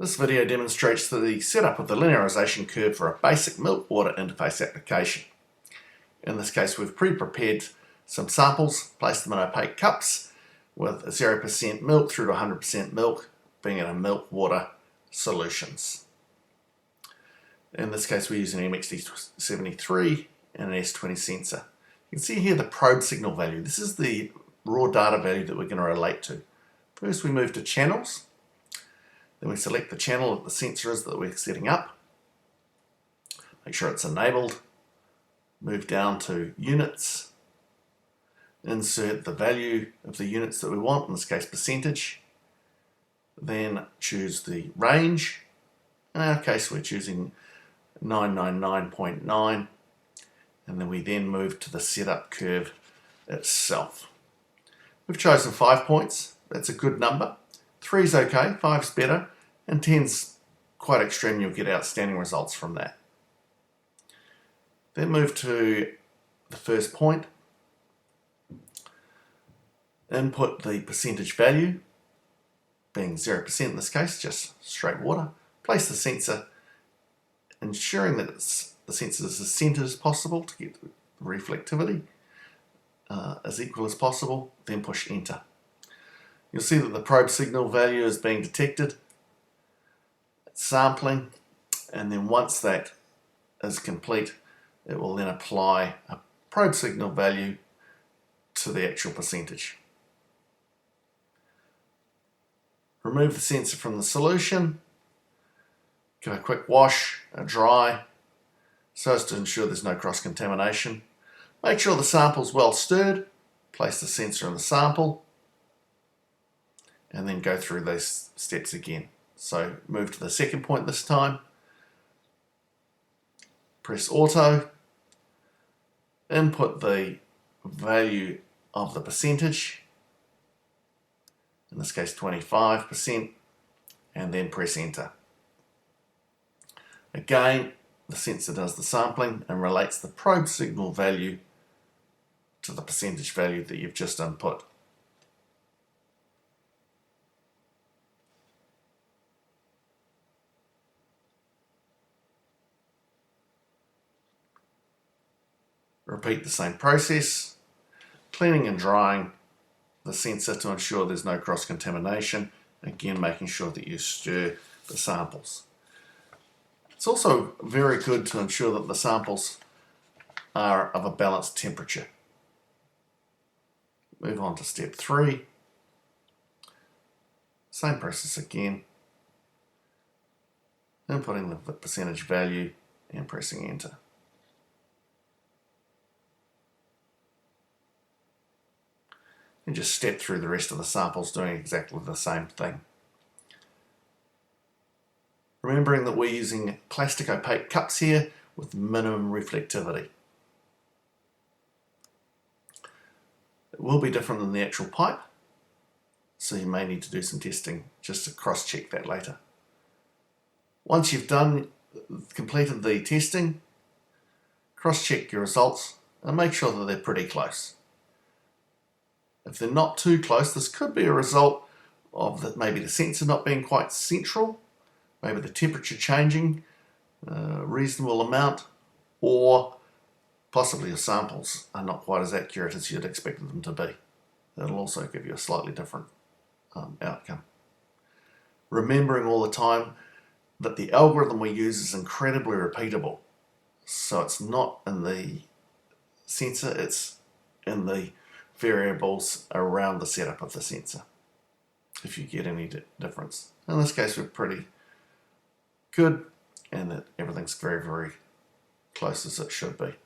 This video demonstrates the setup of the linearization curve for a basic milk-water interface application. In this case, we've pre-prepared some samples, placed them in opaque cups with 0% milk through to 100% milk, being in a milk-water solutions. In this case, we're using an MXD73 and an S20 sensor. You can see here the probe signal value. This is the raw data value that we're going to relate to. First, we move to channels. Then we select the channel that the sensor is that we're setting up. Make sure it's enabled. Move down to units. Insert the value of the units that we want, in this case percentage. Then choose the range. In our case, we're choosing 999.9. And then we move to the setup curve itself. We've chosen 5 points. That's a good number. 3 is okay, 5's better, and 10's quite extreme. You'll get outstanding results from that. Then move to the first point. Input the percentage value, being 0% in this case, just straight water. Place the sensor, ensuring that the sensor is as centered as possible to get the reflectivity as equal as possible, then push enter. You'll see that the probe signal value is being detected. It's sampling, and then once that is complete, it will then apply a probe signal value to the actual percentage. Remove the sensor from the solution. Give a quick wash, a dry, so as to ensure there's no cross-contamination. Make sure the sample's well stirred. Place the sensor in the sample, and then go through those steps again. So move to the second point this time. Press auto. Input the value of the percentage, in this case 25%, and then press enter. Again, the sensor does the sampling and relates the probe signal value to the percentage value that you've just input. Repeat the same process, cleaning and drying the sensor to ensure there's no cross-contamination. Again, making sure that you stir the samples. It's also very good to ensure that the samples are of a balanced temperature. Move on to step 3. Same process again. Inputting the percentage value and pressing enter. And just step through the rest of the samples doing exactly the same thing. Remembering that we're using plastic opaque cups here with minimum reflectivity. It will be different than the actual pipe, so you may need to do some testing just to cross-check that later. Once you've completed the testing, cross-check your results and make sure that they're pretty close. If they're not too close, this could be a result of maybe the sensor not being quite central, maybe the temperature changing a reasonable amount, or possibly your samples are not quite as accurate as you'd expected them to be. That'll also give you a slightly different outcome. Remembering all the time that the algorithm we use is incredibly repeatable. So it's not in the sensor, it's in the variables around the setup of the sensor, if you get any difference. In this case, we're pretty good, and that everything's very, very close as it should be.